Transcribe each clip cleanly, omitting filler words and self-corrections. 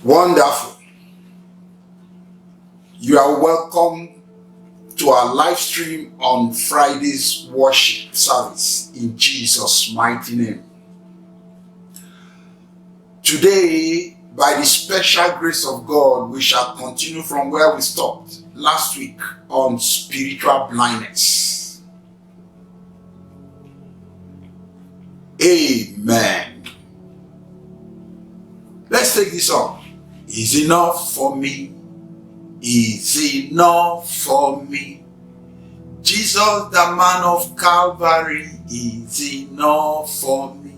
Wonderful. You are welcome to our live stream on Friday's worship service in Jesus' mighty name. Today, by the special grace of God, we shall continue from where we stopped last week on spiritual blindness. Amen. Let's take this on. Is enough for me. Is enough for me. Jesus, the man of Calvary, is enough for me.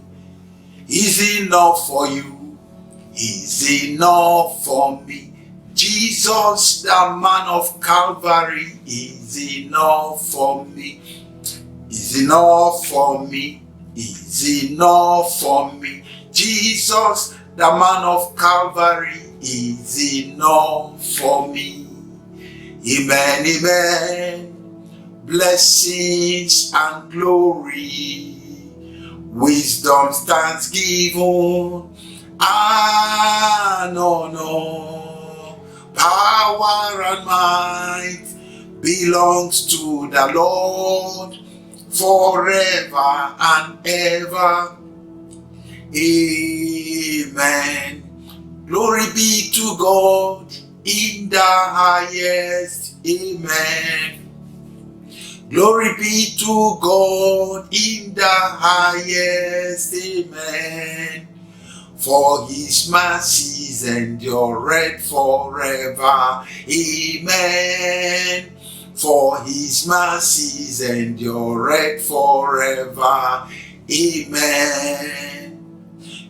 Is enough for you. Is enough for me. Jesus, the man of Calvary, is enough for me. Is enough for me. Is enough for me. Jesus, the man of Calvary, is enough for me. Amen, amen. Blessings and glory, wisdom, thanksgiving, and honor, power and might belongs to the Lord forever and ever. Amen. Glory be to God in the highest. Amen. Glory be to God in the highest. Amen. For his mercies endure forever. Amen. For his mercies endure forever. Amen.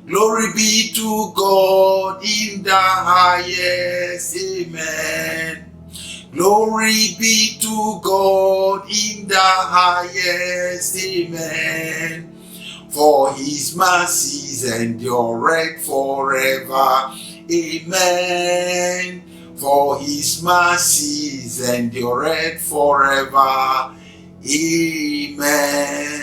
Glory be to God in the highest. Amen. Glory be to God in the highest. Amen. For his mercies endure forever. Amen. For his mercies endure forever. Amen.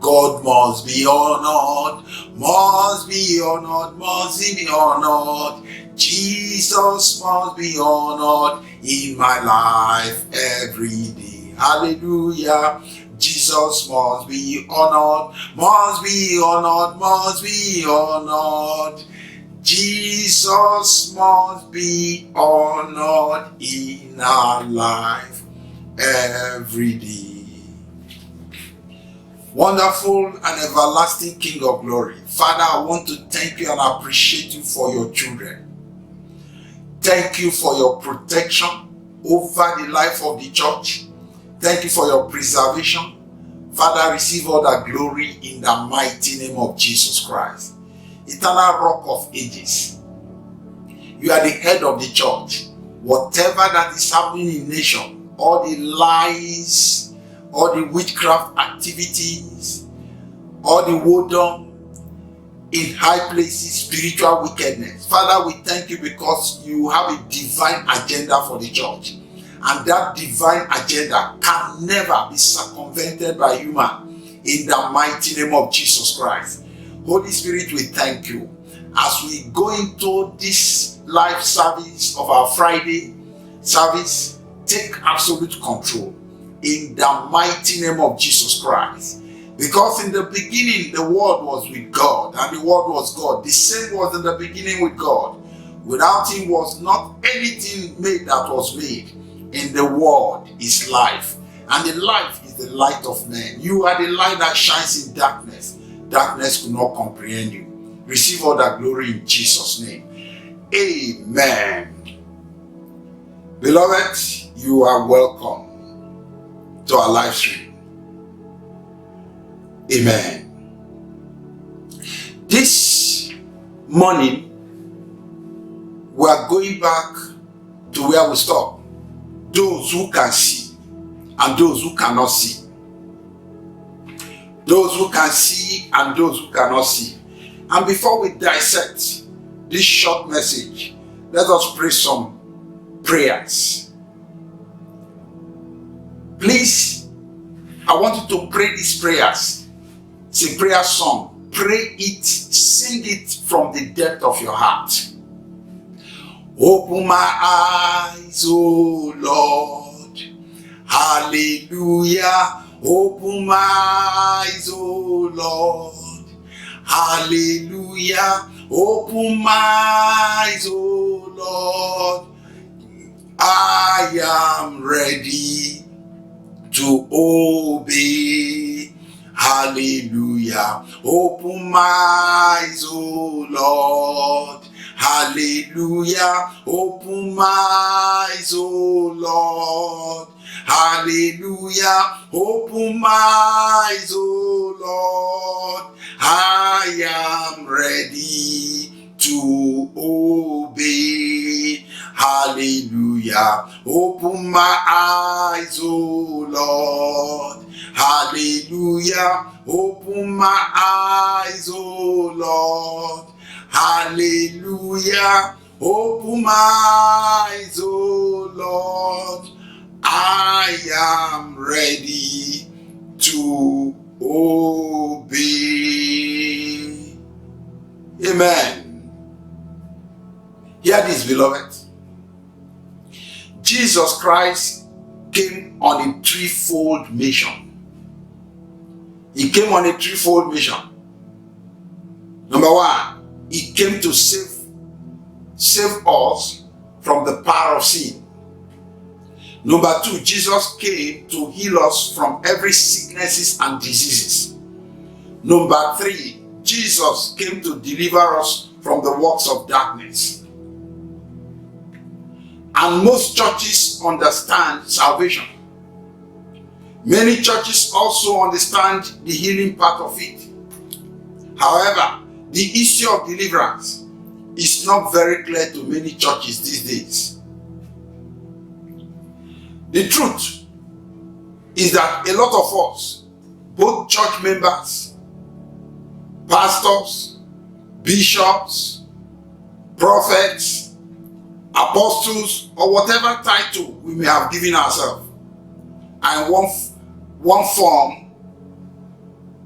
God must be honored, must be honored, must be honored. Jesus must be honored in my life every day. Hallelujah. Jesus must be honored, must be honored, must be honored. Jesus must be honored in our life every day. Wonderful and everlasting King of glory. Father, I want to thank you and appreciate you for your children. Thank you for your protection over the life of the church. Thank you for your preservation. Father, receive all the glory in the mighty name of Jesus Christ. Eternal Rock of Ages. You are the head of the church. Whatever that is happening in the nation, all the lies, all the witchcraft activities, all the whoredom in high places, spiritual wickedness. Father, we thank you because you have a divine agenda for the church. And that divine agenda can never be circumvented by human in the mighty name of Jesus Christ. Holy Spirit, we thank you. As we go into this live service of our Friday service, take absolute control in the mighty name of Jesus Christ. Because in the beginning, the Word was with God, and the Word was God. The same was in the beginning with God. Without him was not anything made that was made. In the Word is life, and the life is the light of men. You are the light that shines in darkness. Darkness could not comprehend you. Receive all that glory in Jesus' name. Amen. Beloved, you are welcome to our live stream. Amen. This morning, we are going back to where we stopped. Those who can see and those who cannot see. Those who can see and those who cannot see. And before we dissect this short message, let us pray some prayers. Please, I want you to pray these prayers. It's a prayer song pray it, sing it from the depth of your heart. Open my eyes, oh Lord. Hallelujah. Open my eyes, oh Lord. Hallelujah. Open my eyes, oh Lord. I am ready to obey. Hallelujah. Open my eyes, oh Lord. Hallelujah. Open my eyes, oh Lord. Hallelujah. Open my eyes, oh Lord. I am ready to obey. Hallelujah. Open my eyes, oh Lord. Hallelujah. Open my eyes, oh Lord. Hallelujah. Open my eyes, oh Lord. I am ready to obey. Amen. Hear this, beloved. Jesus Christ came on a threefold mission. He came on a threefold mission. Number one, he came to save us from the power of sin. Number two, Jesus came to heal us from every sicknesses and diseases. Number three, Jesus came to deliver us from the works of darkness. And most churches understand salvation. Many churches also understand the healing part of it. However, the issue of deliverance is not very clear to many churches these days. The truth is that a lot of us, both church members, pastors, bishops, prophets, apostles, or whatever title we may have given ourselves, are in one form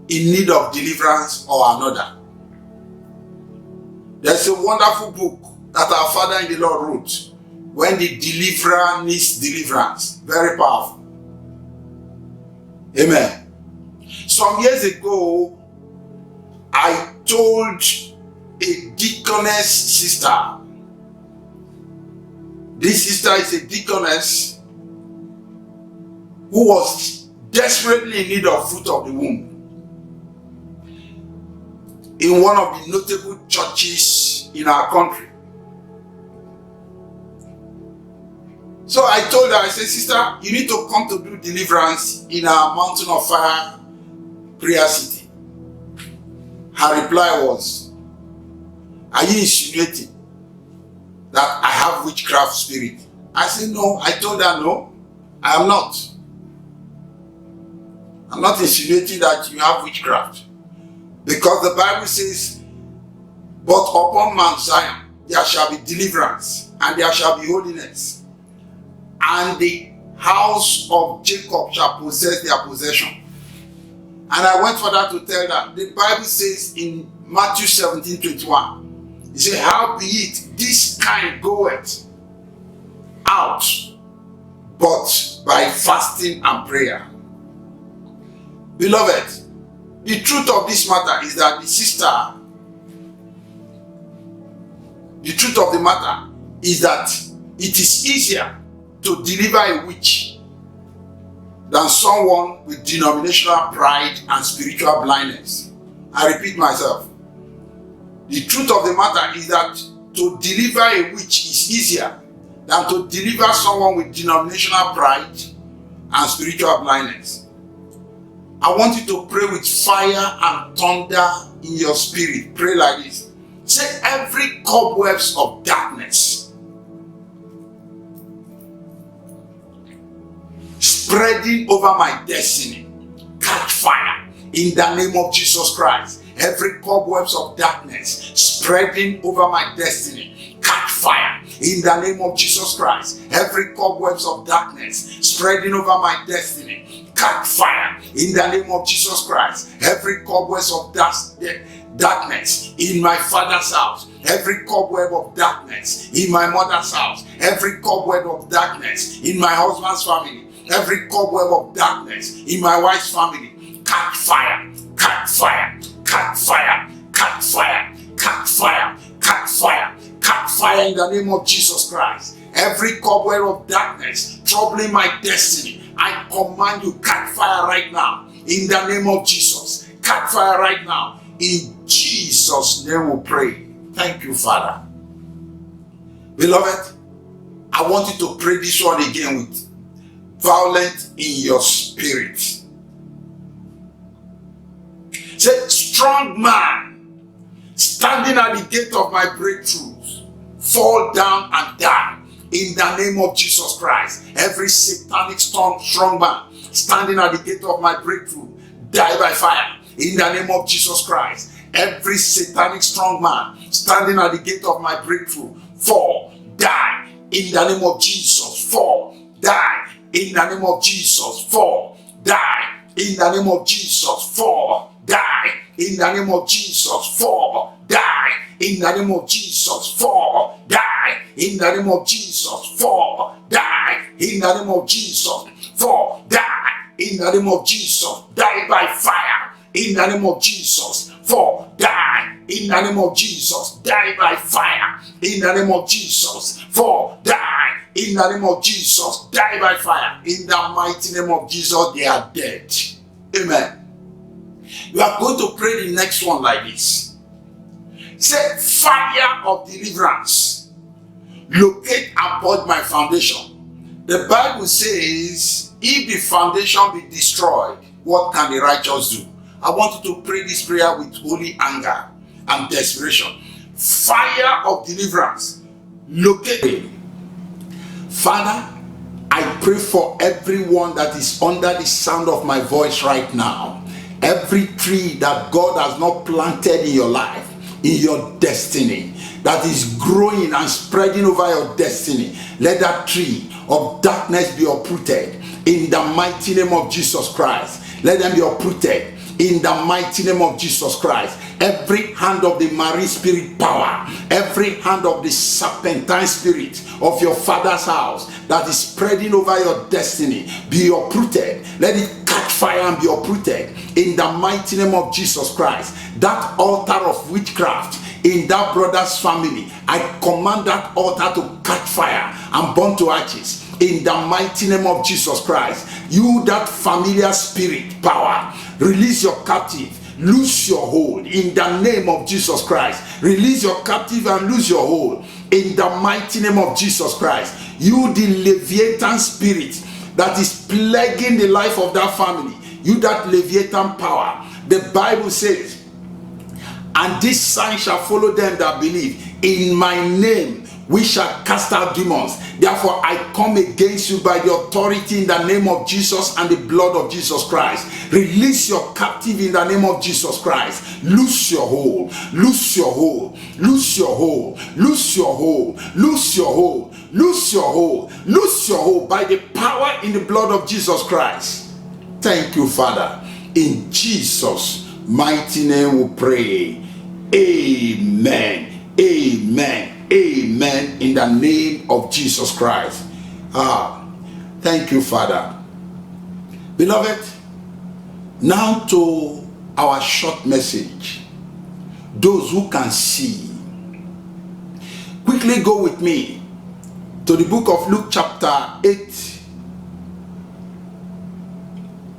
in need of deliverance or another. There's a wonderful book that our Father in the Lord wrote, When the Deliverer Needs Deliverance. Very powerful. Amen. Some years ago, I told a deaconess sister. This sister is a deaconess who was desperately in need of fruit of the womb in one of the notable churches in our country. So I told her, I said, sister, you need to come to do deliverance in our Mountain of Fire prayer city. Her reply was, are you insinuating that I have witchcraft spirit? I said, no. I told her, no, I am not. I'm not insinuating that you have witchcraft. Because the Bible says, but upon Mount Zion there shall be deliverance, and there shall be holiness, and the house of Jacob shall possess their possession. And I went further to tell that the Bible says in Matthew 17:21, it says, howbeit this kind goeth out, but by fasting and prayer. Beloved, the truth of this matter is that the truth of the matter is that it is easier to deliver a witch than someone with denominational pride and spiritual blindness. I repeat myself. The truth of the matter is that to deliver a witch is easier than to deliver someone with denominational pride and spiritual blindness. I want you to pray with fire and thunder in your spirit. Pray like this. Say, every cobwebs of darkness spreading over my destiny, catch fire in the name of Jesus Christ. Every cobwebs of darkness spreading over my destiny, catch fire in the name of Jesus Christ. Every cobwebs of darkness spreading over my destiny, catch fire in the name of Jesus Christ. Every cobweb of darkness in my father's house, every cobweb of darkness in my mother's house, every cobweb of darkness in my husband's family, every cobweb of darkness in my wife's family, catch fire, catch fire, catch fire, catch fire, catch fire, catch fire, catch fire in the name of Jesus Christ. Every cobweb of darkness troubling my destiny, I command you, catch fire right now in the name of Jesus. Catch fire right now. In Jesus' name we pray. Thank you, Father. Beloved, I want you to pray this one again with violence in your spirit. Say, strong man standing at the gate of my breakthroughs, fall down and die in the name of Jesus Christ. Every satanic strong man standing at the gate of my breakthrough, die by fire in the name of Jesus Christ. Every satanic strong man standing at the gate of my breakthrough, fall, die in the name of Jesus. Fall, die in the name of Jesus. Fall, die in the name of Jesus. Fall, die in the name of Jesus. Fall, die in the name of Jesus. Fall, die in the name of Jesus. Fall, die in the name of Jesus. Fall, die in the name of Jesus. Die by fire in the name of Jesus. Fall, die in the name of Jesus. Die by fire in the name of Jesus. Fall, die in the name of Jesus. Die by fire in the mighty name of Jesus. They are dead. Amen. You are going to pray the next one like this. Say, fire of deliverance, locate and purge my foundation. The Bible says, if the foundation be destroyed, what can the righteous do? I want you to pray this prayer with holy anger and desperation. Fire of deliverance, locate. Father, I pray for everyone that is under the sound of my voice right now. Every tree that God has not planted in your life, in your destiny, that is growing and spreading over your destiny, let that tree of darkness be uprooted in the mighty name of Jesus Christ. Let them be uprooted in the mighty name of Jesus Christ. Every hand of the marine spirit power, every hand of the serpentine spirit of your father's house that is spreading over your destiny, be uprooted. Let it catch fire and be uprooted in the mighty name of Jesus Christ. That altar of witchcraft in that brother's family, I command that altar to catch fire and burn to ashes in the mighty name of Jesus Christ. You, that familiar spirit power, release your captive, lose your hold in the name of Jesus Christ. Release your captive and lose your hold in the mighty name of Jesus Christ. You, the Leviathan spirit that is plaguing the life of that family, you, that Leviathan power, the Bible says, and this sign shall follow them that believe. In my name we shall cast out demons. Therefore I come against you by the authority in the name of Jesus and the blood of Jesus Christ. Release your captive in the name of Jesus Christ. Loose your hold, loose your hold, loose your hold, loose your hold, loose your hold, loose your hold, loose your hold by the power in the blood of Jesus Christ. Thank you, Father. In Jesus' mighty name we pray. Amen. Amen. Amen. In the name of Jesus Christ. Thank you, Father. Beloved, now to our short message. Those who can see, quickly go with me to the book of Luke chapter 8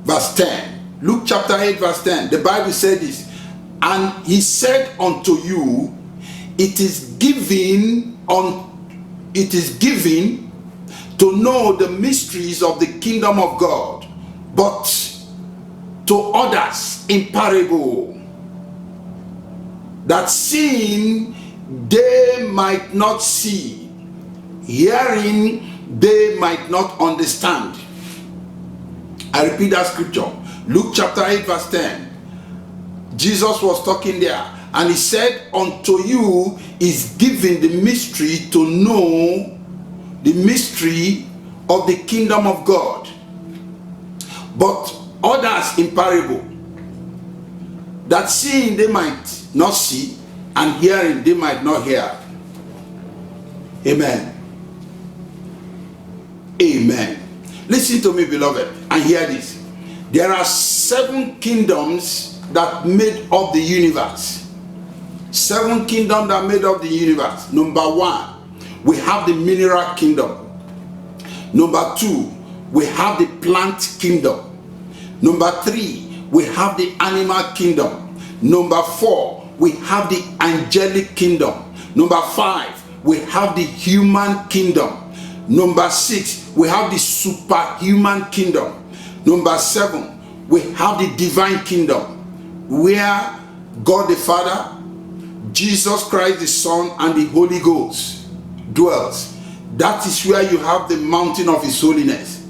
verse 10. Luke chapter 8 verse 10. The Bible said this, and he said unto you, it is given to know the mysteries of the kingdom of God, but to others in parable, that seeing they might not see, hearing they might not understand. I repeat that scripture. Luke chapter 8 verse 10. Jesus was talking there, and he said, unto you is given the mystery to know the mystery of the kingdom of God, but others in parable, that seeing they might not see, and hearing they might not hear. Amen. Amen. Listen to me, beloved, and hear this. There are 7 kingdoms that made up the universe. 7 kingdoms that made up the universe. Number 1, we have the mineral kingdom. Number 2, we have the plant kingdom. Number 3, we have the animal kingdom. Number 4, we have the angelic kingdom. Number 5, we have the human kingdom. Number 6, we have the superhuman kingdom. Number 7, we have the divine kingdom, where God the Father, Jesus Christ the Son, and the Holy Ghost dwells. That is where you have the mountain of His holiness.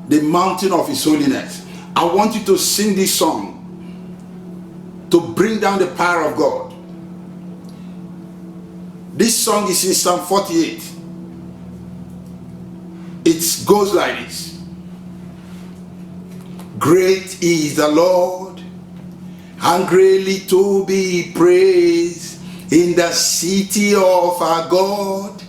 The mountain of His holiness. I want you to sing this song to bring down the power of God. This song is in Psalm 48. It goes like this. Great is the Lord, and greatly to be praised, in the city of our God,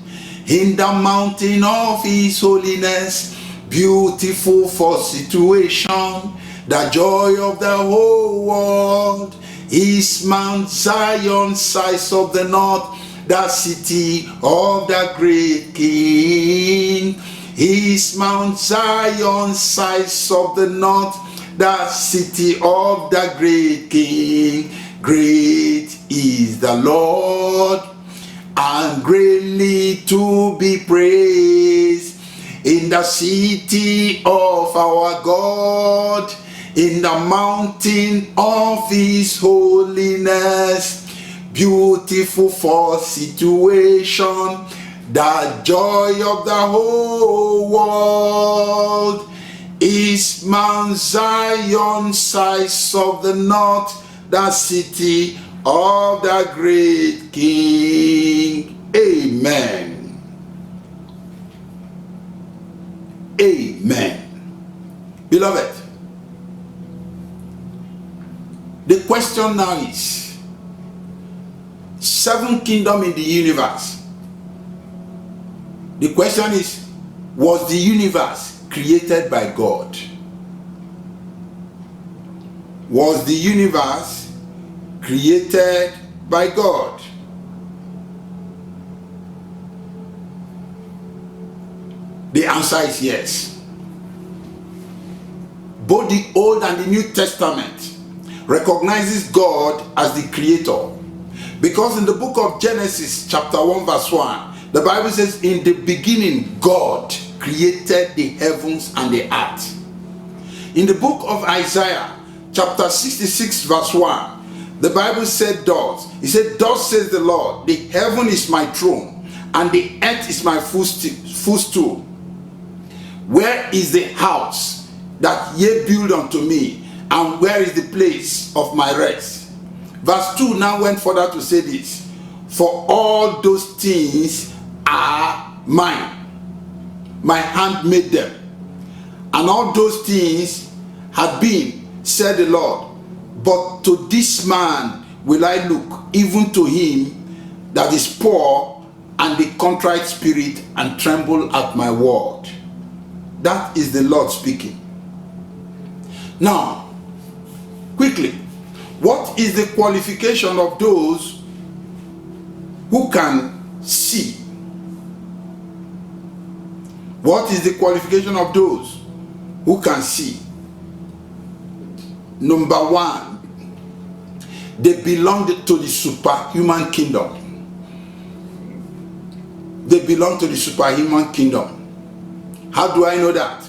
in the mountain of His holiness, beautiful for situation, the joy of the whole world is Mount Zion, sides of the north, the city of the great King. Is Mount Zion, sides of the north, the city of the great King. Great is the Lord, and greatly to be praised, in the city of our God, in the mountain of His holiness, beautiful for situation, the joy of the whole world is Mount Zion, sides of the north, the city of the great King. Amen. Amen. Beloved, the question now is, 7 kingdoms in the universe. The question is, was the universe created by God? Was the universe created by God? The answer is yes. Both the Old and the New Testament recognizes God as the creator. Because in the book of Genesis chapter 1 verse 1, the Bible says, in the beginning God created the heavens and the earth. In the book of Isaiah chapter 66 verse 1, the Bible said thus. He said, thus says the Lord, the heaven is my throne, and the earth is my footstool. Where is the house that ye build unto me, and where is the place of my rest? Verse 2 now went further to say this, for all those things are mine. My hand made them. And all those things had been, said the Lord. But to this man will I look, even to him that is poor and the contrite spirit, and tremble at my word. That is the Lord speaking. Now, quickly, what is the qualification of those who can see? What is the qualification of those who can see? Number 1, they belong to the superhuman kingdom. They belong to the superhuman kingdom. How do I know that?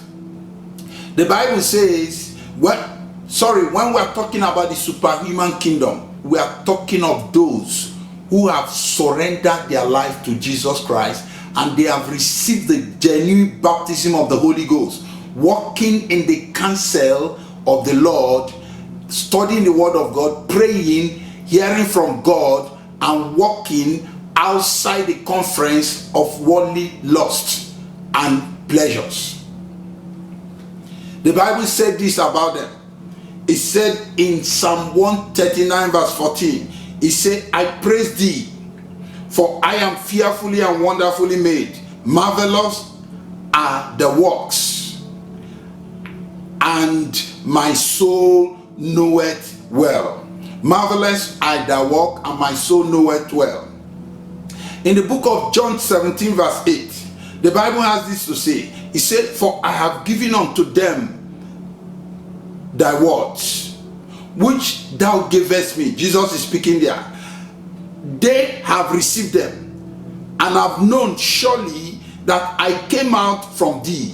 The Bible says, when we are talking about the superhuman kingdom, we are talking of those who have surrendered their life to Jesus Christ, and they have received the genuine baptism of the Holy Ghost, walking in the counsel of the Lord, studying the word of God, praying, hearing from God, and walking outside the conference of worldly lust and pleasures. The Bible said this about them. It said in Psalm 139 verse 14, it said, I praise thee, for I am fearfully and wonderfully made. Marvelous are the works, and my soul knoweth well. Marvelous are thy work, and my soul knoweth well. In the book of John 17 verse 8, the Bible has this to say. It said, for I have given unto them thy words, which thou gavest me. Jesus is speaking there. They have received them, and have known surely that I came out from thee,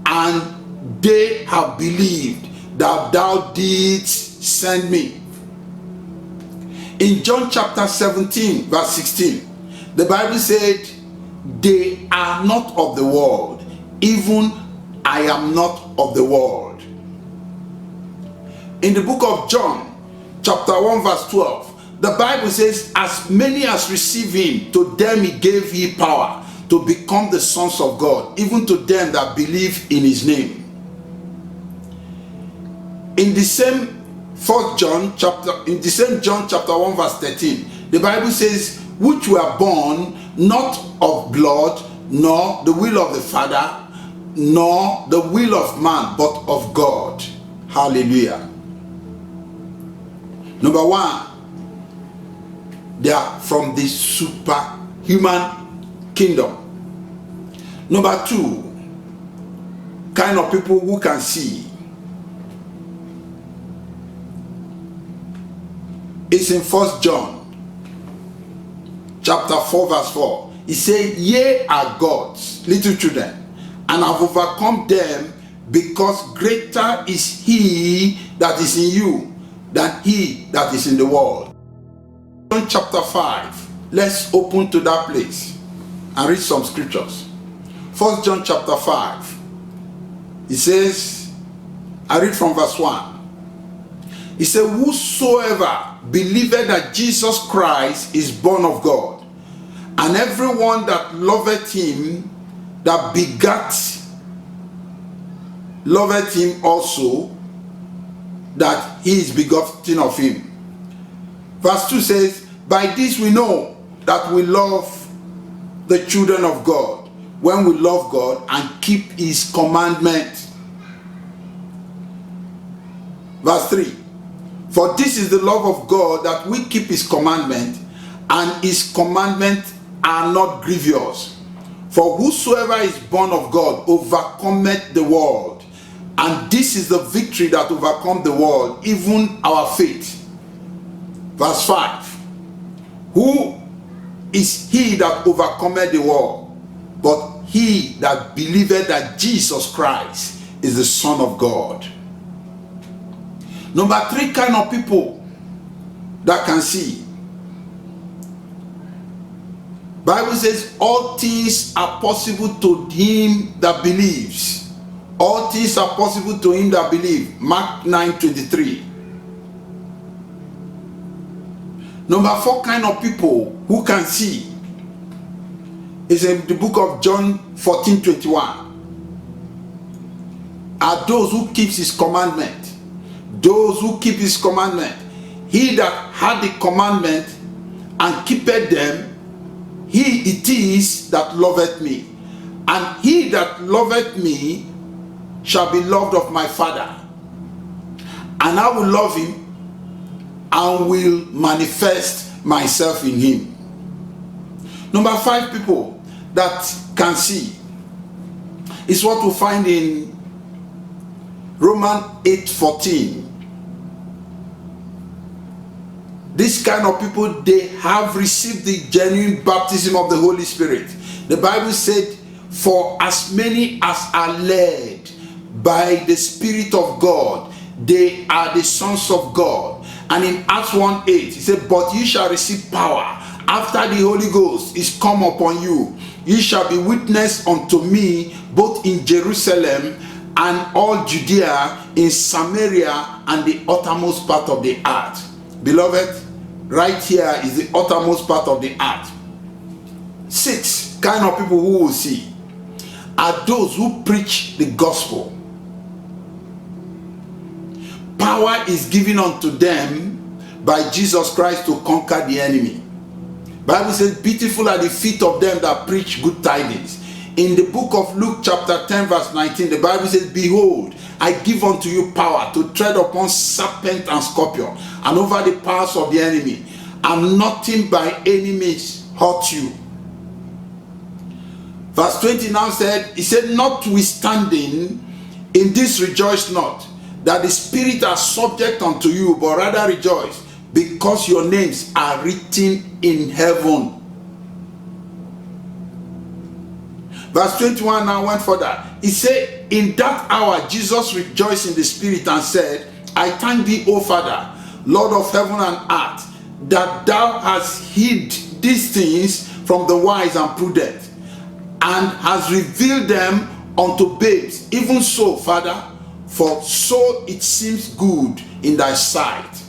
and they have believed that thou didst send me. In John chapter 17 verse 16, the Bible said, they are not of the world, even I am not of the world. In the book of John chapter 1 verse 12, the Bible says, as many as receive him, to them he gave ye power to become the sons of God, even to them that believe in his name. In the same John chapter 1 verse 13, the Bible says, which were born not of blood, nor the will of the Father, nor the will of man, but of God. Hallelujah. Number one, they are from the superhuman kingdom. Number two, kind of people who can see. It's in 1 John chapter 4 verse 4. He said, ye are God's little children, and have overcome them, because greater is he that is in you than he that is in the world. John chapter 5. Let's open to that place and read some scriptures. 1 John chapter 5. It says, I read from verse 1. He said, whosoever believeth that Jesus Christ is born of God, and everyone that loveth him that begat loveth him also that he is begotten of him. Verse 2 says, by this we know that we love the children of God, when we love God and keep his commandment. Verse 3, for this is the love of God, that we keep his commandment, and his commandments are not grievous. For whosoever is born of God overcometh the world, and this is the victory that overcome the world, even our faith. Verse 5, who is he that overcometh the world, but he that believeth that Jesus Christ is the Son of God. Number three kind of people that can see. Bible says all things are possible to him that believes. All things are possible to him that believes. Mark 9:23. Number four kind of people who can see is in the book of John 14:21. Are those who keeps his commandment. Those who keep his commandment. He that had the commandment and keepeth them, he it is that loveth me. And he that loveth me shall be loved of my Father. And I will love him and will manifest myself in him. Number five people that can see is what we find in Romans 8:14. This kind of people, they have received the genuine baptism of the Holy Spirit. The Bible said, for as many as are led by the Spirit of God, they are the sons of God. And in Acts 1:8, he said, but ye shall receive power after the Holy Ghost is come upon you. Ye shall be witness unto me both in Jerusalem and all Judea, in Samaria, and the uttermost part of the earth. Beloved, right here is the uttermost part of the earth. Six kind of people who will see are those who preach the gospel. power is given unto them by Jesus Christ to conquer the enemy. Bible says, beautiful are the feet of them that preach good tidings. In the book of Luke chapter 10 verse 19, the Bible says, behold, I give unto you power to tread upon serpent and scorpion and over the powers of the enemy, and nothing by any means hurt you. Verse 20 now said, he said, notwithstanding, in this rejoice not, that the spirit are subject unto you, but rather rejoice, because your names are written in heaven. Verse 21 now went further. He said, in that hour Jesus rejoiced in the spirit and said, I thank thee, O Father, Lord of heaven and earth, that thou hast hid these things from the wise and prudent, and hast revealed them unto babes. Even so, Father, for so it seems good in thy sight.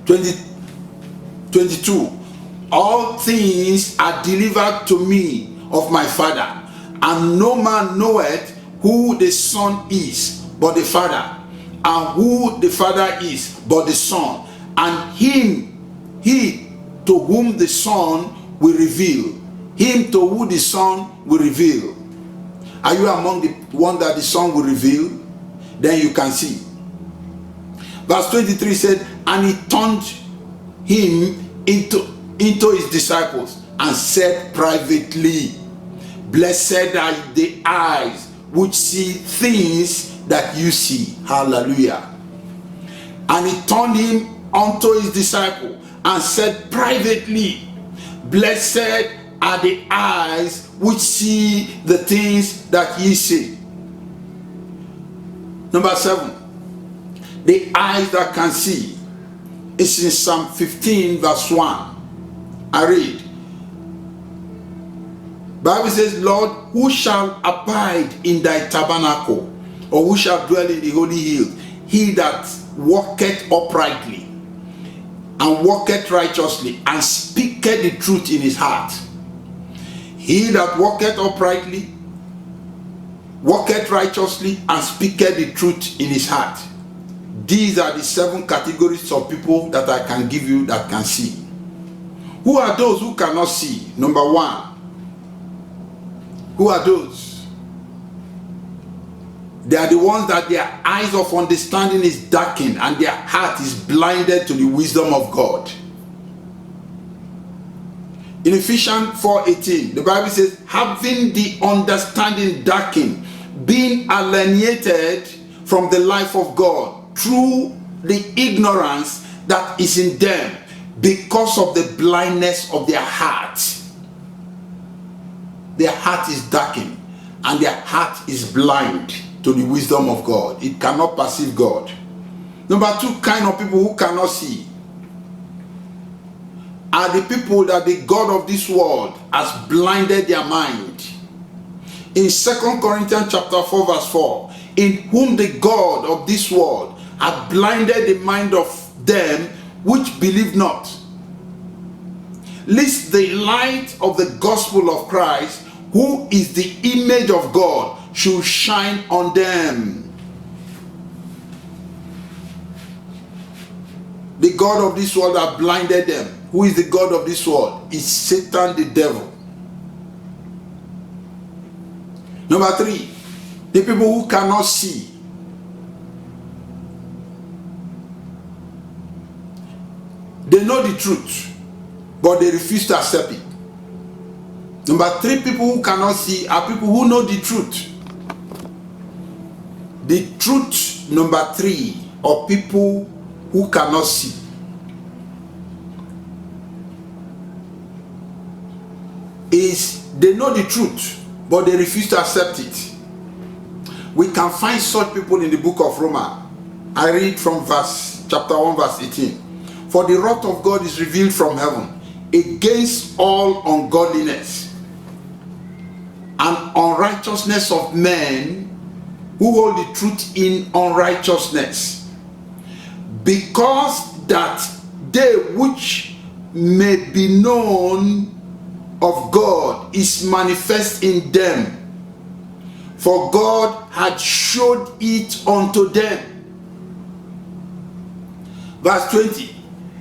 22. All things are delivered to me of my Father, and no man knoweth who the Son is but the Father, and who the Father is but the Son, and he to whom the Son will reveal. Him to whom the Son will reveal. Are you among the one that the Son will reveal? Then you can see. Verse 23 said, and he turned him into his disciples and said privately, blessed are the eyes which see things that you see. Hallelujah. And he turned him unto his disciple and said privately, blessed are the eyes which see the things that ye see. Number 7, the eyes that can see. It's in Psalm 15 verse 1. I read. Bible says, Lord, who shall abide in thy tabernacle, or who shall dwell in the holy hill? He that walketh uprightly, and walketh righteously, and speaketh the truth in his heart. He that walketh uprightly, walketh righteously, and speaketh the truth in his heart. These are the 7 categories of people that I can give you that can see. Who are those who cannot see? Number 1. Who are those? They are the ones that their eyes of understanding is darkened and their heart is blinded to the wisdom of God. In Ephesians 4:18, the Bible says, having the understanding darkened, being alienated from the life of God through the ignorance that is in them because of the blindness of their heart. Their heart is darkened and their heart is blind to the wisdom of God. It cannot perceive God. Number 2 kind of people who cannot see are the people that the God of this world has blinded their mind. In 2 Corinthians chapter 4 verse 4, in whom the God of this world hath blinded the mind of them which believe not, lest the light of the gospel of Christ, who is the image of God, should shine on them. The God of this world hath blinded them. Who is the God of this world? Is Satan, the devil. Number 3, the people who cannot see. They know the truth, but they refuse to accept it. Number 3 people who cannot see are people who know the truth. The truth, number 3, of people who cannot see, is they know the truth, but they refuse to accept it. We can find such people in the book of Romans. I read from chapter 1 verse 18. For the wrath of God is revealed from heaven against all ungodliness and unrighteousness of men who hold the truth in unrighteousness, because that they which may be known of God is manifest in them, for God had showed it unto them. Verse 20.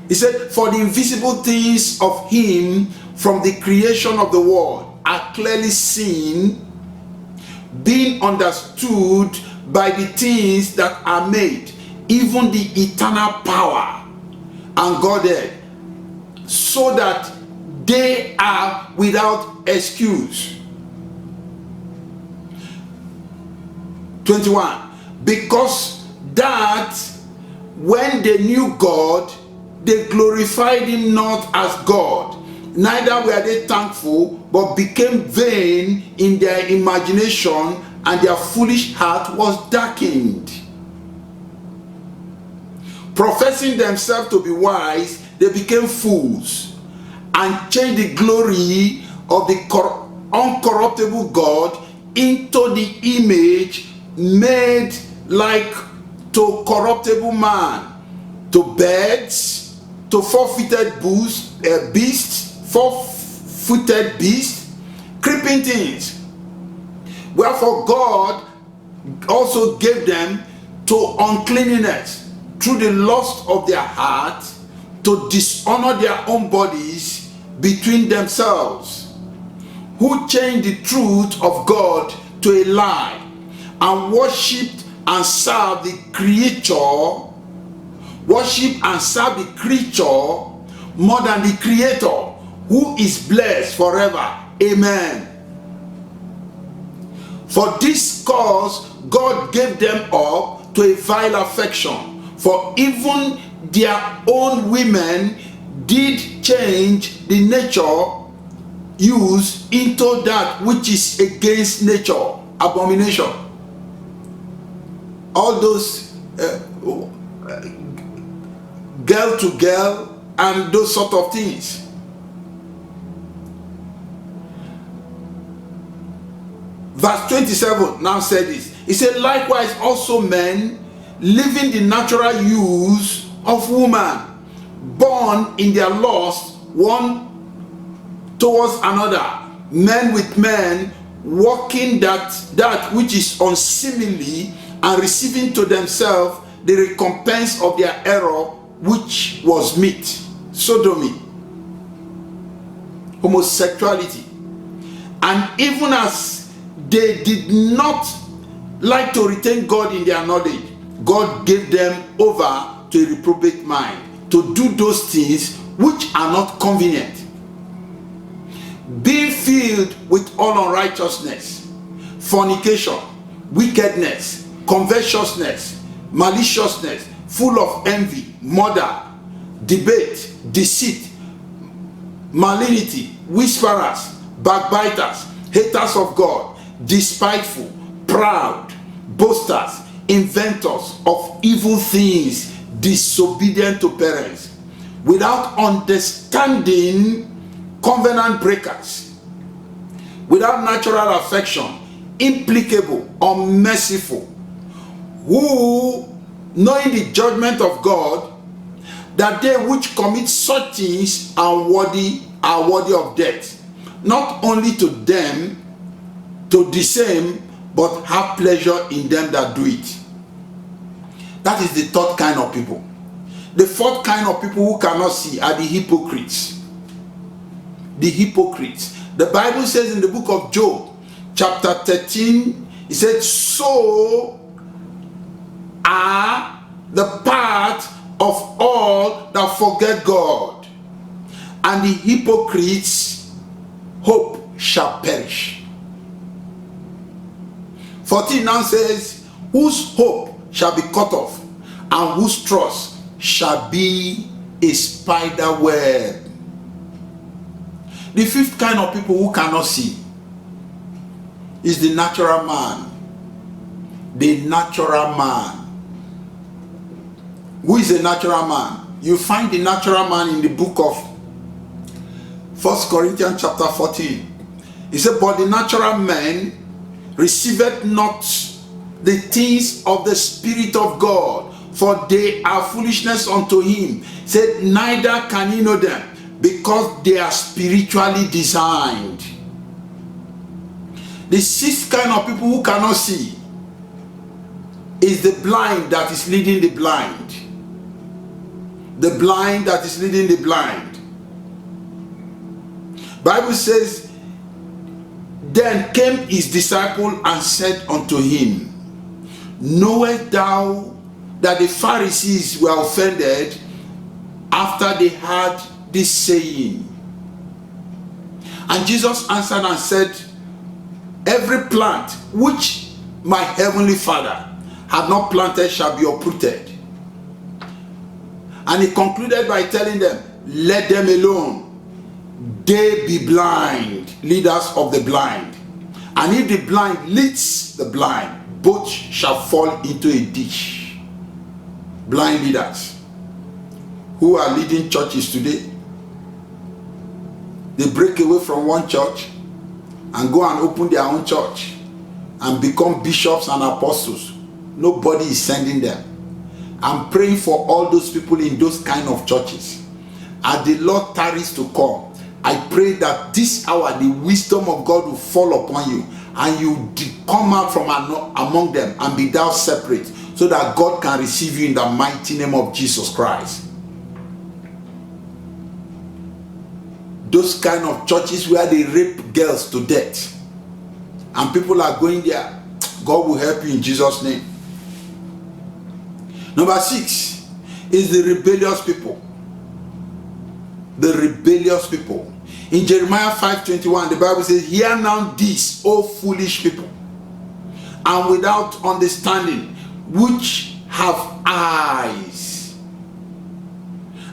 He said, for the invisible things of him from the creation of the world are clearly seen, being understood by the things that are made, even the eternal power and Godhead, so that they are without excuse. 21. Because that when they knew God, they glorified him not as God, neither were they thankful, but became vain in their imagination, and their foolish heart was darkened. Professing themselves to be wise, they became fools, and changed the glory of the uncorruptible God into the image made like to corruptible man, to birds, to four-footed beasts, four-footed beasts, creeping things. Wherefore God also gave them to uncleanness through the lust of their heart, to dishonor their own bodies between themselves, who changed the truth of God to a lie, and worshipped and served the creature, more than the Creator, who is blessed forever. Amen. For this cause God gave them up to a vile affection, for even their own women did change the nature used into that which is against nature, abomination. All those girl to girl and those sort of things. Verse 27 now said this. He said, likewise also men, living the natural use of woman, born in their lust one towards another, men with men, working that which is unseemly, and receiving to themselves the recompense of their error, which was meat. Sodomy, homosexuality. And even as they did not like to retain God in their knowledge, God gave them over to a reprobate mind, to do those things which are not convenient, being filled with all unrighteousness, fornication, wickedness, covetousness, maliciousness, full of envy, murder, debate, deceit, malignity, whisperers, backbiters, haters of God, despiteful, proud, boasters, inventors of evil things, disobedient to parents, without understanding, covenant breakers, without natural affection, implacable, unmerciful, who, knowing the judgment of God, that they which commit such things are worthy of death, not only to them, to the same, but have pleasure in them that do it. That is the third kind of people. The fourth kind of people who cannot see are the hypocrites. The hypocrites. The Bible says in the book of Job, chapter 13, it said, so are the part of all that forget God, and the hypocrites' hope shall perish. 14 now says, whose hope shall be cut off, and whose trust shall be a spider web. The fifth kind of people who cannot see is the natural man. The natural man. Who is a natural man? You find the natural man in the book of 1 Corinthians chapter 14. He said, but the natural man receiveth not the things of the Spirit of God, for they are foolishness unto him. He said, neither can he know them, because they are spiritually designed. The sixth kind of people who cannot see is the blind that is leading the blind. the blind that is leading the blind. Bible says, then came his disciple and said unto him, knowest thou that the Pharisees were offended after they heard this saying? And Jesus answered and said, every plant which my heavenly Father had not planted shall be uprooted. And he concluded by telling them, let them alone. They be blind, leaders of the blind. And if the blind leads the blind, both shall fall into a ditch. Blind leaders who are leading churches today, they break away from one church and go and open their own church and become bishops and apostles. Nobody is sending them. I'm praying for all those people in those kind of churches. As the Lord tarries to come, I pray that this hour the wisdom of God will fall upon you and you come out from among them and be thou separate, so that God can receive you in the mighty name of Jesus Christ. Those kind of churches where they rape girls to death and people are going there, God will help you in Jesus' name. Number 6 is the rebellious people. The rebellious people. In Jeremiah 5:21, the Bible says, hear now this, O foolish people, and without understanding, which have eyes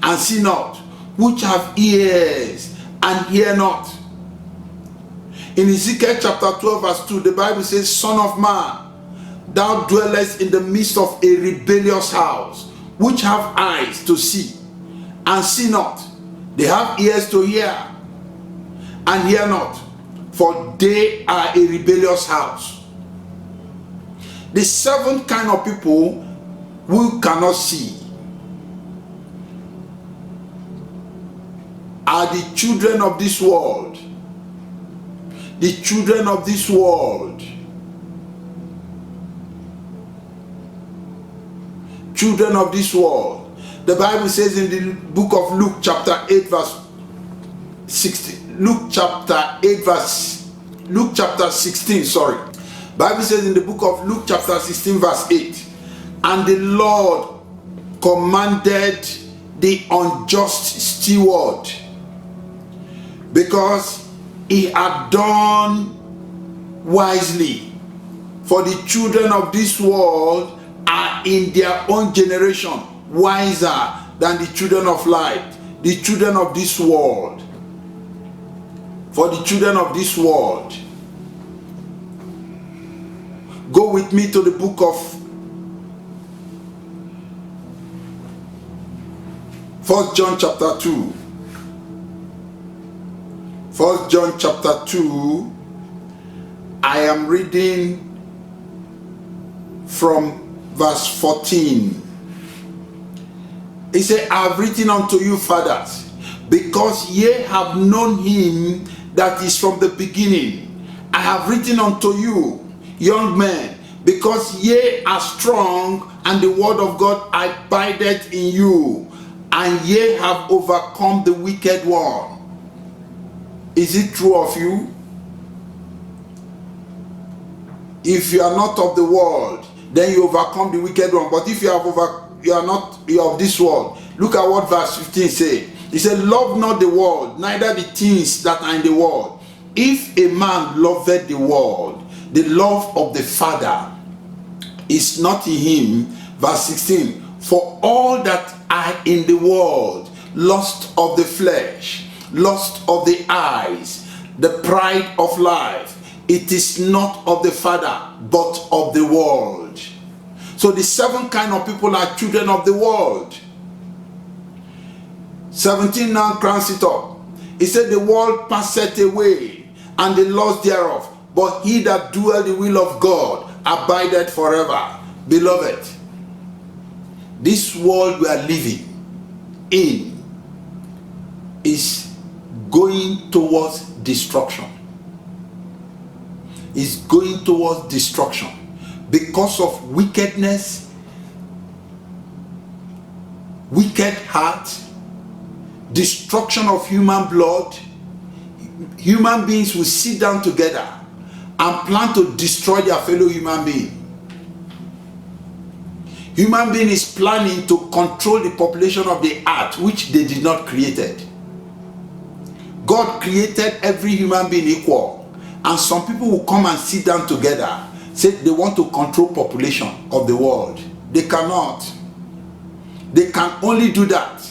and see not, which have ears and hear not. In Ezekiel chapter 12 verse 2, the Bible says, Son of man, thou dwellest in the midst of a rebellious house, which have eyes to see and see not. They have ears to hear and hear not, for they are a rebellious house. The 7th kind of people who cannot see are the children of this world. The children of this world. Children of this world. The Bible says in the book of Luke chapter 8 verse 16. Luke chapter 16, sorry. Bible says in the book of Luke chapter 16 verse 8, and the Lord commanded the unjust steward, because he had done wisely. For the children of this world are in their own generation wiser than the children of light. The children of this world. For the children of this world. Go with me to the book of 1 John chapter 2. 1 John chapter 2. I am reading from verse 14. He said, I have written unto you, fathers, because ye have known him that is from the beginning. I have written unto you, young men, because ye are strong, and the word of God abideth in you, and ye have overcome the wicked one. Is it true of you? If you are not of the world, then you overcome the wicked one. But if you are of this world, look at what verse 15 says. He said, love not the world, neither the things that are in the world. If a man loveth the world, the love of the Father is not in him. Verse 16, for all that are in the world, lust of the flesh, lust of the eyes, the pride of life, it is not of the Father, but of the world. So the 7 kind of people are children of the world. 17 now crowns it up. He said, the world passeth away, and the lust thereof, but he that doeth the will of God abideth forever. Beloved, this world we are living in is going towards destruction. Is going towards destruction because of wickedness wicked heart, destruction of human blood. Human beings will sit down together and plan to destroy their fellow human being. Human being is planning to control the population of the earth, which they did not create. God created every human being equal, and some people will come and sit down together, say they want to control population of the world. They cannot. They can only do that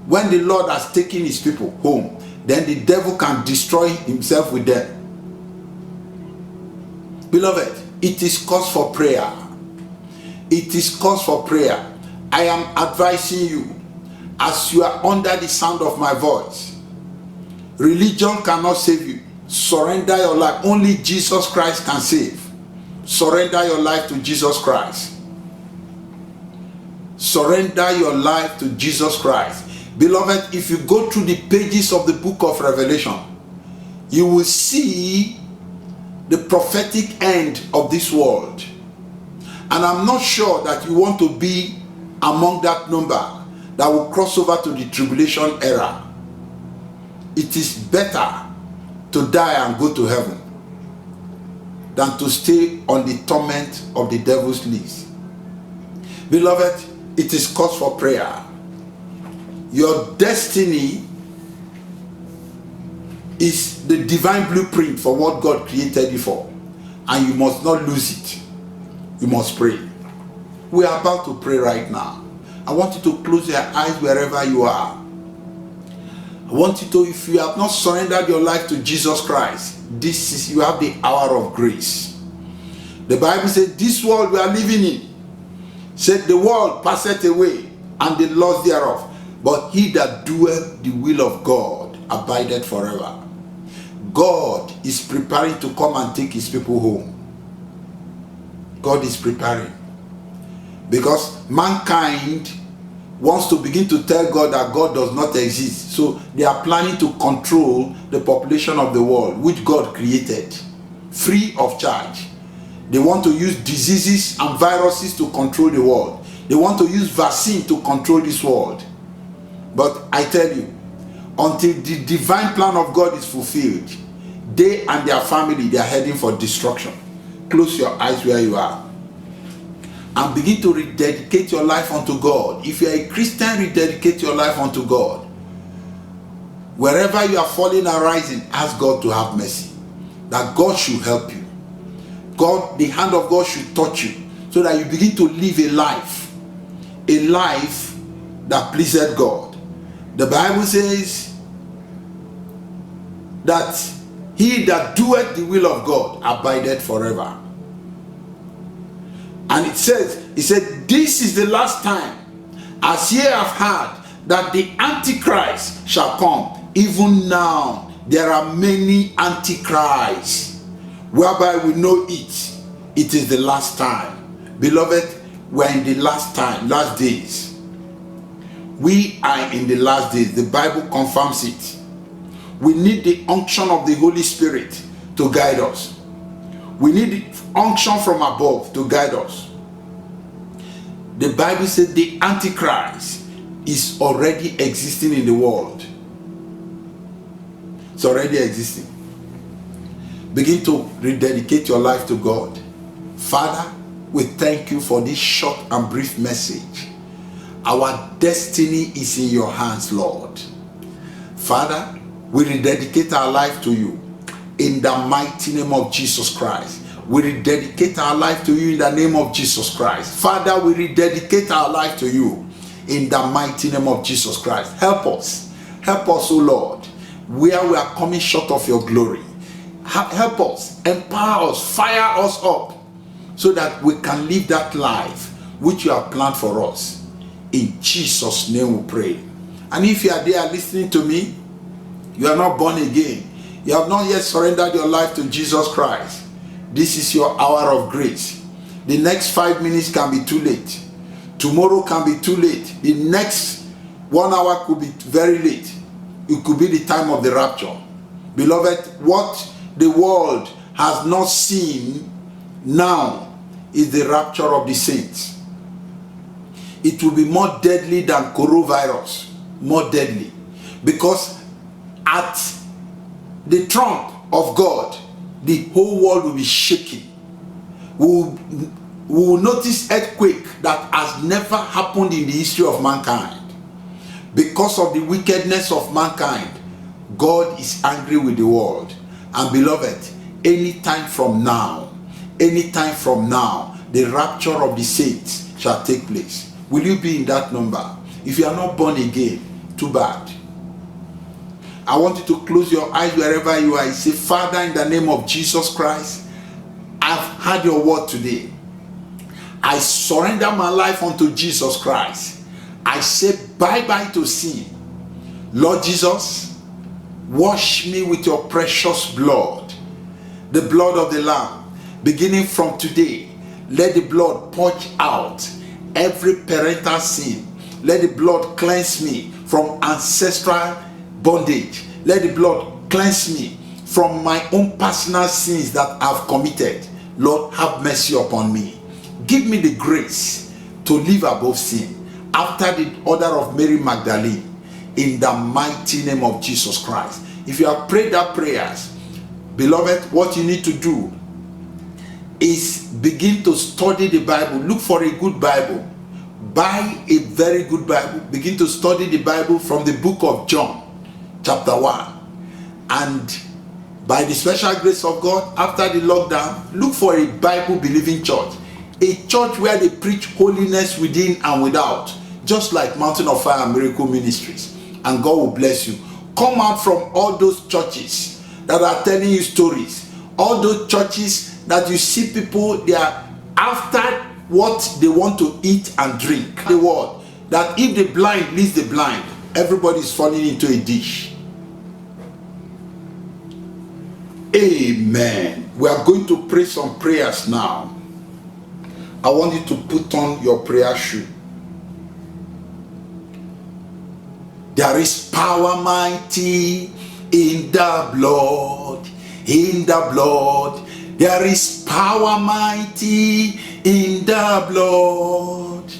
when the Lord has taken his people home. Then the devil can destroy himself with them. Beloved, it is cause for prayer. It is cause for prayer. I am advising you, as you are under the sound of my voice, religion cannot save you. Surrender your life. Only Jesus Christ can save. Surrender your life to Jesus Christ. Surrender your life to Jesus Christ. Beloved, if you go through the pages of the book of Revelation, you will see the prophetic end of this world. And I'm not sure that you want to be among that number that will cross over to the tribulation era. It is better to die and go to heaven than to stay on the torment of the devil's list. Beloved, it is cause for prayer. Your destiny is the divine blueprint for what God created you for, and you must not lose it. You must pray. We are about to pray right now. I want you to close your eyes wherever you are. I want you to, if you have not surrendered your life to Jesus Christ, you have the hour of grace. The Bible says, this world we are living in, said the world passeth away and the laws thereof, but he that doeth the will of God abideth forever. God is preparing to come and take his people home. God is preparing, because mankind wants to begin to tell God that God does not exist. So they are planning to control the population of the world, which God created, free of charge. They want to use diseases and viruses to control the world. They want to use vaccine to control this world. But I tell you, until the divine plan of God is fulfilled, they and their family, they are heading for destruction. Close your eyes where you are and begin to rededicate your life unto God. If you are a Christian, rededicate your life unto God. Wherever you are falling and rising, ask God to have mercy, that God should help you. God, the hand of God should touch you, so that you begin to live a life that pleaseth God. The Bible says that he that doeth the will of God abideth forever. And it said, this is the last time, as ye have heard, that the Antichrist shall come. Even now, there are many Antichrists, whereby we know it is the last time. Beloved, we are in the last time, last days. We are in the last days. The Bible confirms it. We need the unction of the Holy Spirit to guide us. We need the unction from above to guide us. The Bible says the Antichrist is already existing in the world. It's already existing. Begin to rededicate your life to God. Father, we thank you for this short and brief message. Our destiny is in your hands, Lord. Father, we rededicate our life to you in the mighty name of Jesus Christ. We rededicate our life to you in the name of Jesus Christ. Father, we rededicate our life to you in the mighty name of Jesus Christ. Help us. Help us, O Lord, where we are coming short of your glory. Help us, empower us, fire us up, so that we can live that life which you have planned for us. In Jesus' name we pray. And if you are there listening to me, you are not born again, you have not yet surrendered your life to Jesus Christ, this is your hour of grace. The next 5 minutes can be too late. Tomorrow can be too late. The next 1 hour could be very late. It could be the time of the rapture. Beloved, what the world has not seen now is the rapture of the saints. it will be more deadly than coronavirus. More deadly. Because at the trump of God, the whole world will be shaking. We will notice earthquake that has never happened in the history of mankind. Because of the wickedness of mankind, God is angry with the world. And beloved, anytime from now, the rapture of the saints shall take place. Will you be in that number? If you are not born again, too bad. I want you to close your eyes wherever you are. You say, Father, in the name of Jesus Christ, I've heard your word today. I surrender my life unto Jesus Christ. I say bye-bye to sin. Lord Jesus, wash me with your precious blood, the blood of the Lamb. Beginning from today, let the blood purge out every parental sin. Let the blood cleanse me from ancestral bondage. Let the blood cleanse me from my own personal sins that I've committed. Lord, have mercy upon me. Give me the grace to live above sin, after the order of Mary Magdalene, in the mighty name of Jesus Christ. If you have prayed that prayers, beloved, what you need to do is begin to study the Bible. Look for a good Bible. Buy a very good Bible. Begin to study the Bible from the book of John, chapter 1. And by the special grace of God, after the lockdown, look for a Bible-believing church. A church where they preach holiness within and without, just like Mountain of Fire and Miracle Ministries. And God will bless you. Come out from all those churches that are telling you stories. All those churches that you see people, they are after what they want to eat and drink. The word that if the blind leads the blind, everybody is falling into a dish. Amen. We are going to pray some prayers now. I want you to put on your prayer shoe. There is power mighty in the blood, in the blood. There is power mighty in the blood.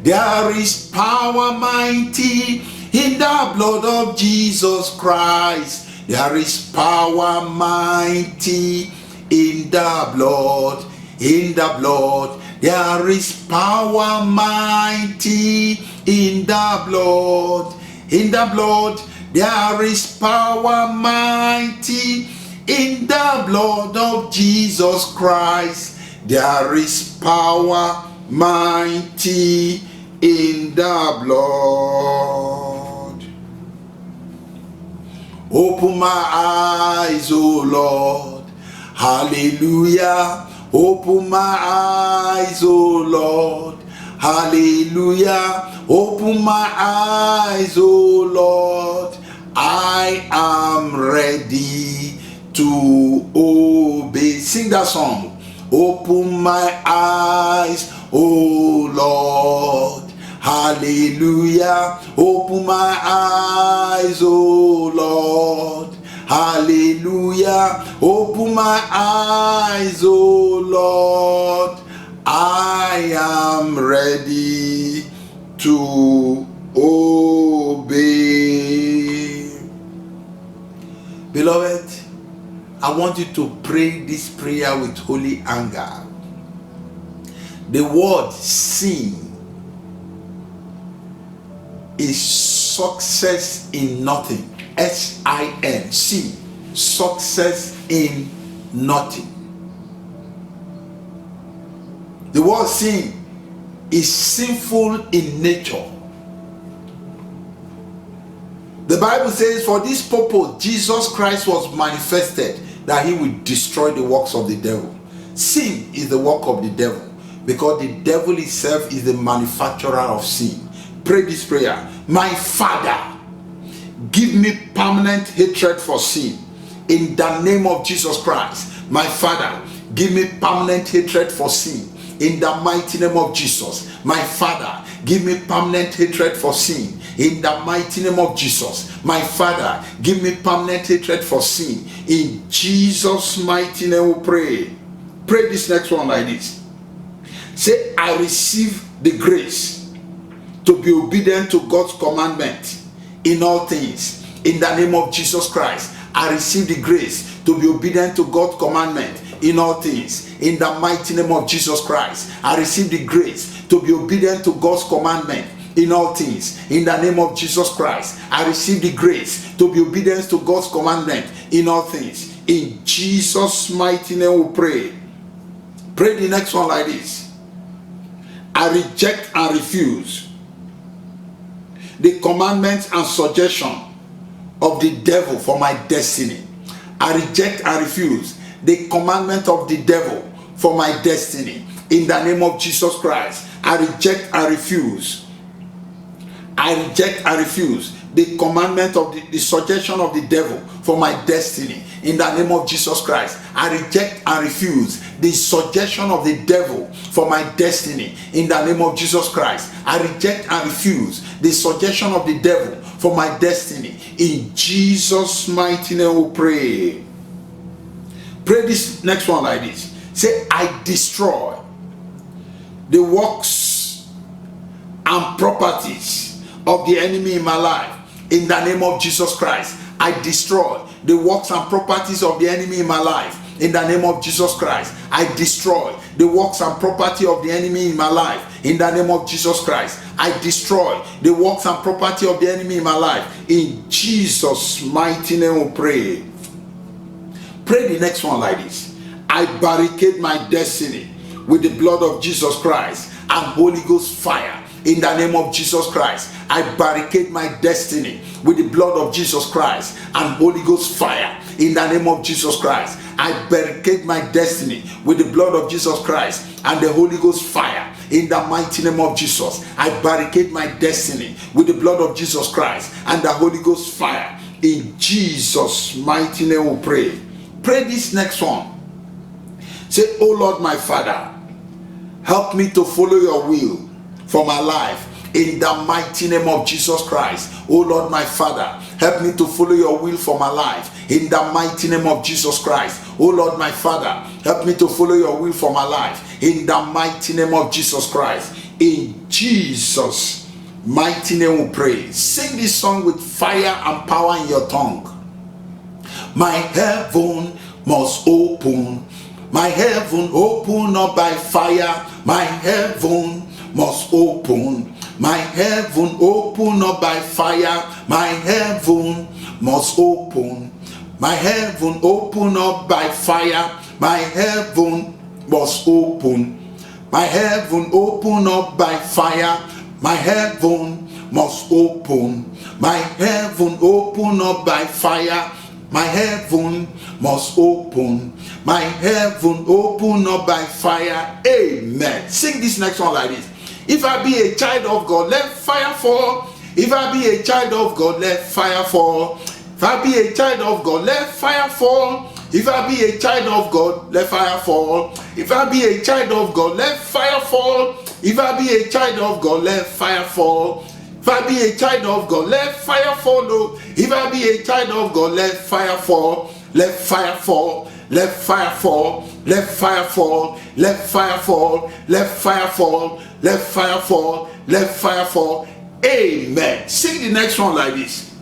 There is power mighty in the blood of Jesus Christ. There is power mighty in the blood, in the blood. There is power mighty in the blood, in the blood. There is power mighty in the blood of Jesus Christ. There is power mighty in the blood. Open my eyes, O Lord. Hallelujah. Open my eyes, O Lord. Hallelujah. Open my eyes, O Lord. I am ready to obey. Sing that song. Open my eyes, O Lord. Hallelujah. Open my eyes, O Lord. Hallelujah. Open my eyes, O Lord. I am ready to obey. Beloved, I want you to pray this prayer with holy anger. The word sin is success in nothing. S-I-N, sin, success in nothing. The word sin is sinful in nature. The Bible says, for this purpose Jesus Christ was manifested, that he will destroy the works of the devil. Sin is the work of the devil, because the devil itself is the manufacturer of sin. Pray this prayer. My Father, give me permanent hatred for sin. In the name of Jesus Christ. My Father, give me permanent hatred for sin. In the mighty name of Jesus. My Father, give me permanent hatred for sin. In the mighty name of Jesus. My Father, give me permanent hatred for sin. In Jesus' mighty name we pray. Pray this next one like this. Say, I receive the grace to be obedient to God's commandment in all things. In the name of Jesus Christ, I receive the grace to be obedient to God's commandment in all things. In the mighty name of Jesus Christ, I receive the grace to be obedient to God's commandment in all things. In the name of Jesus Christ, I receive the grace to be obedient to God's commandment in all things. In Jesus' mighty name we pray. Pray the next one like this. I reject and refuse the commandments and suggestion of the devil for my destiny. I reject and refuse the commandment of the devil for my destiny. In the name of Jesus Christ, I reject and refuse. I reject and refuse the commandment of the suggestion of the devil for my destiny. In the name of Jesus Christ, I reject and refuse the suggestion of the devil for my destiny. In the name of Jesus Christ, I reject and refuse the suggestion of the devil for my destiny. In Jesus' mighty name we pray. Pray this next one like this. Say, I destroy the works and properties of the enemy in my life. In the name of Jesus Christ, I destroy the works and properties of the enemy in my life. In the name of Jesus Christ, I destroy the works and property of the enemy in my life. In the name of Jesus Christ, I destroy the works and property of the enemy in my life. In Jesus' mighty name we pray. Pray the next one like this. I barricade my destiny with the blood of Jesus Christ and Holy Ghost fire. In the name of Jesus Christ, I barricade my destiny with the blood of Jesus Christ and Holy Ghost fire. In the name of Jesus Christ, I barricade my destiny with the blood of Jesus Christ and the Holy Ghost fire. In the mighty name of Jesus, I barricade my destiny with the blood of Jesus Christ and the Holy Ghost fire. In Jesus' mighty name we pray. Pray this next one. Say, oh Lord my Father, help me to follow your will for my life. In the mighty name of Jesus Christ, oh Lord my Father, help me to follow your will for my life. In the mighty name of Jesus Christ, oh Lord my Father, help me to follow your will for my life. In the mighty name of Jesus Christ, in Jesus' mighty name we pray. Sing this song with fire and power in your tongue. My heaven must open. My heaven open up by fire. My heaven must open. My heaven open up by fire. My heaven must open. My heaven open up by fire. My heaven must open. My heaven open up by fire. My heaven must open. My heaven open up by fire. My heaven must open. My heaven open up by fire. Amen. Sing this next one like this. If I be a child of God, let fire fall. If I be a child of God, let fire fall. If I be a child of God, let fire fall. If I be a child of God, let fire fall. If I be a child of God, let fire fall. If I be a child of God, let fire fall. If I be a child of God, let fire fall. If I be a child of God, let fire fall. Let fire fall. Let fire fall. Let fire fall. Let fire fall. Let fire fall. Let fire fall. Let fire fall. Amen. Sing the next one like this.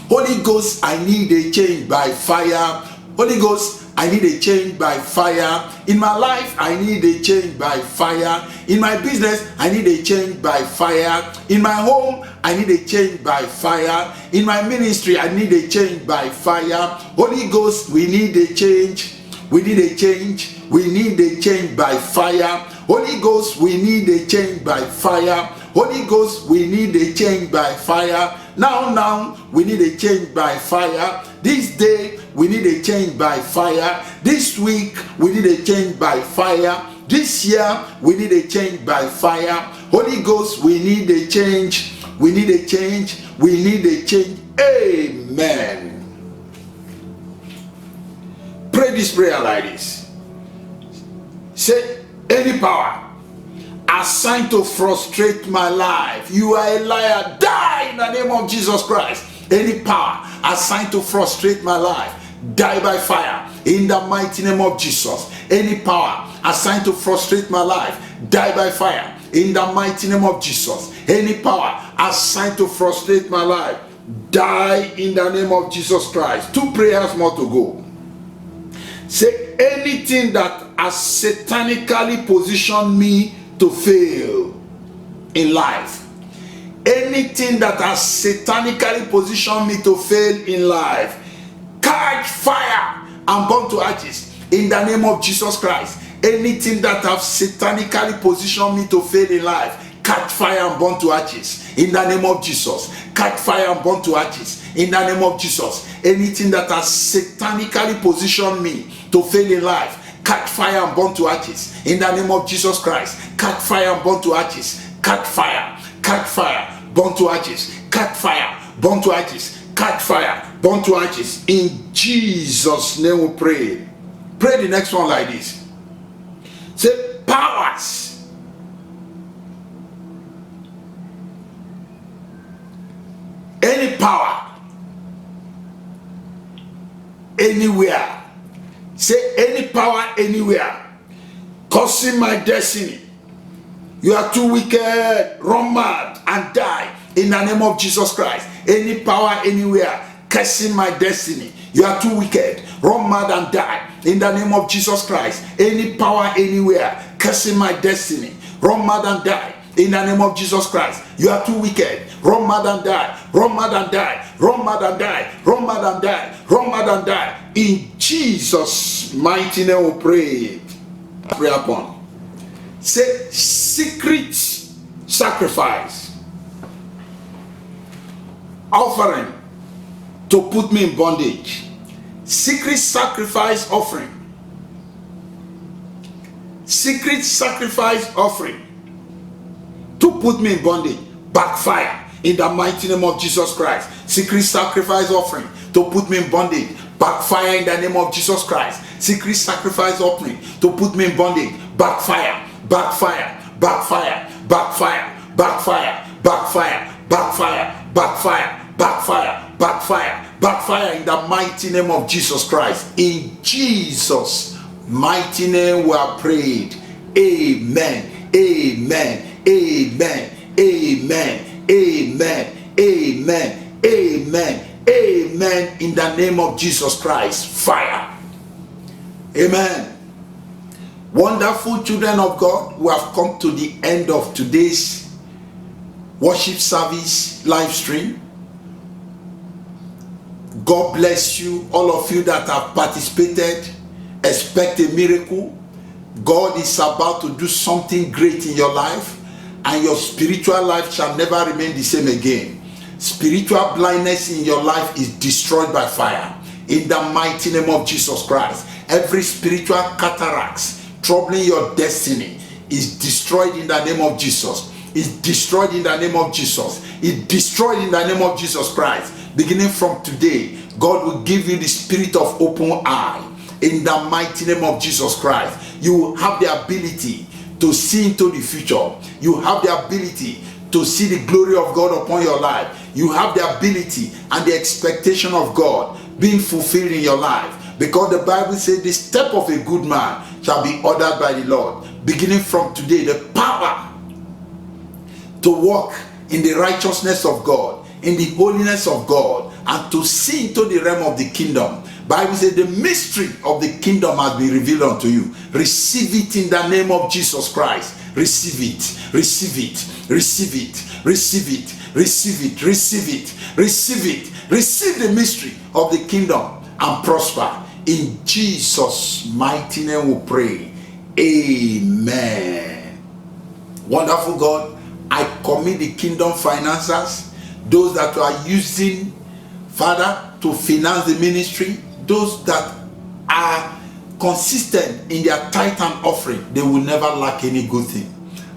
Holy Ghost, I need a change by fire. Holy Ghost, I need a change by fire. In my life, I need a change by fire. In my business, I need a change by fire. In my home, I need a change by fire. In my ministry, I need a change by fire. Holy Ghost, we need a change. We need a change. We need a change by fire. Holy Ghost, we need a change by fire. Holy Ghost, we need a change by fire. Now, we need a change by fire. This day, we need a change by fire. This week, we need a change by fire. This year, we need a change by fire. Holy Ghost, we need a change. We need a change. We need a change. Amen. Pray this prayer like this. Say, any power assigned to frustrate my life, you are a liar. Die in the name of Jesus Christ. Any power assigned to frustrate my life, die by fire in the mighty name of Jesus. Any power assigned to frustrate my life, die by fire in the mighty name of Jesus. Any power assigned to frustrate my life, die in the name of Jesus Christ. 2 prayers more to go. Say, anything that has satanically positioned me to fail in life, anything that has satanically positioned me to fail in life, catch fire and burn to ashes in the name of Jesus Christ. Anything that has satanically positioned me to fail in life, catch fire and burn to ashes in the name of Jesus. Catch fire and burn to ashes in the name of Jesus. Anything that has satanically positioned me to fail in life, catch fire and burn to ashes in the name of Jesus Christ. Catch fire and burn to ashes. Catch fire, burn to ashes. Catch fire, burn to ashes. Catch fire, burn to ashes. In Jesus' name we pray. Pray the next one like this. Say, powers any power anywhere, say any power anywhere causing my destiny, you are too wicked, run mad and die in the name of Jesus Christ. Any power anywhere cursing my destiny, you are too wicked, run mad and die in the name of Jesus Christ. Any power anywhere cursing my destiny, run mad and die in the name of Jesus Christ. You are too wicked, run mad and die, run mad and die, run mad and die, run mad and die, run mad and die. In Jesus' mighty name we pray. Pray upon. Say, secret sacrifice offering to put me in bondage. Secret sacrifice offering. Secret sacrifice offering to put me in bondage. Backfire in the mighty name of Jesus Christ. Secret sacrifice offering to put me in bondage. Backfire in the name of Jesus Christ. Secret sacrifice offering to put me in bondage. Backfire, backfire, backfire, backfire, backfire, backfire, backfire, backfire, backfire, backfire, backfire in the mighty name of Jesus Christ. In Jesus' mighty name we are prayed. Amen. Amen. Amen. Amen. Amen. Amen. Amen. Amen. In the name of Jesus Christ. Fire. Amen. Wonderful children of God, we have come to the end of today's worship service live stream. God bless you, all of you that have participated. Expect a miracle. God is about to do something great in your life, and your spiritual life shall never remain the same again. Spiritual blindness in your life is destroyed by fire in the mighty name of Jesus Christ. Every spiritual cataracts troubling your destiny is destroyed in the name of Jesus. Is destroyed in the name of Jesus. Is destroyed in the name of Jesus Christ. Beginning from today, God will give you the spirit of open eye in the mighty name of Jesus Christ. You will have the ability to see into the future. You have the ability to see the glory of God upon your life. You have the ability and the expectation of God being fulfilled in your life. Because the Bible says the step of a good man shall be ordered by the Lord. Beginning from today, the power to walk in the righteousness of God, in the holiness of God, and to see into the realm of the kingdom. Bible says the mystery of the kingdom has been revealed unto you. Receive it in the name of Jesus Christ. Receive it, receive it, receive it, receive it, receive it, receive it, receive it, receive the mystery of the kingdom and prosper. In Jesus' mighty name we pray. Amen. Wonderful God, I commit the kingdom finances, those that are using, Father, to finance the ministry, those that are consistent in their tithe and offering, they will never lack any good thing.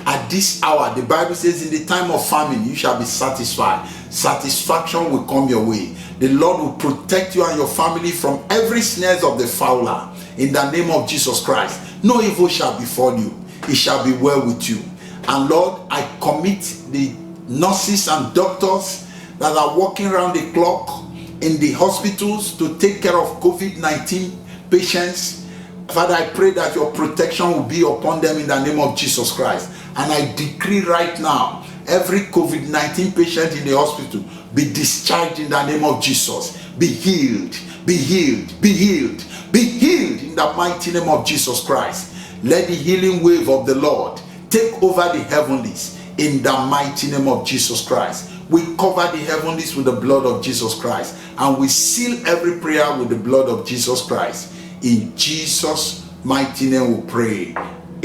At this hour, the Bible says, in the time of famine, you shall be satisfied. Satisfaction will come your way. The Lord will protect you and your family from every snares of the fowler. In the name of Jesus Christ, no evil shall befall you. It shall be well with you. And Lord, I commit the nurses and doctors that are working around the clock in the hospitals to take care of COVID-19 patients. Father, I pray that your protection will be upon them in the name of Jesus Christ. And I decree right now, every COVID-19 patient in the hospital be discharged in the name of Jesus. Be healed, be healed, be healed, be healed in the mighty name of Jesus Christ. Let the healing wave of the Lord take over the heavenlies in the mighty name of Jesus Christ. We cover the heavenlies with the blood of Jesus Christ, and we seal every prayer with the blood of Jesus Christ. In Jesus' mighty name we pray.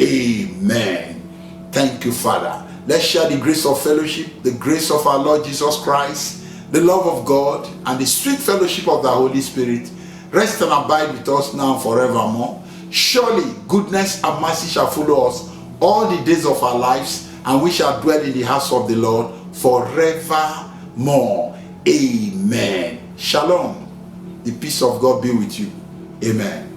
Amen. Thank you, Father. Let's share the grace of fellowship, the grace of our Lord Jesus Christ, the love of God, and the sweet fellowship of the Holy Spirit rest and abide with us now and forevermore. Surely goodness and mercy shall follow us all the days of our lives, and we shall dwell in the house of the Lord forevermore. Amen. Shalom. The peace of God be with you. Amen.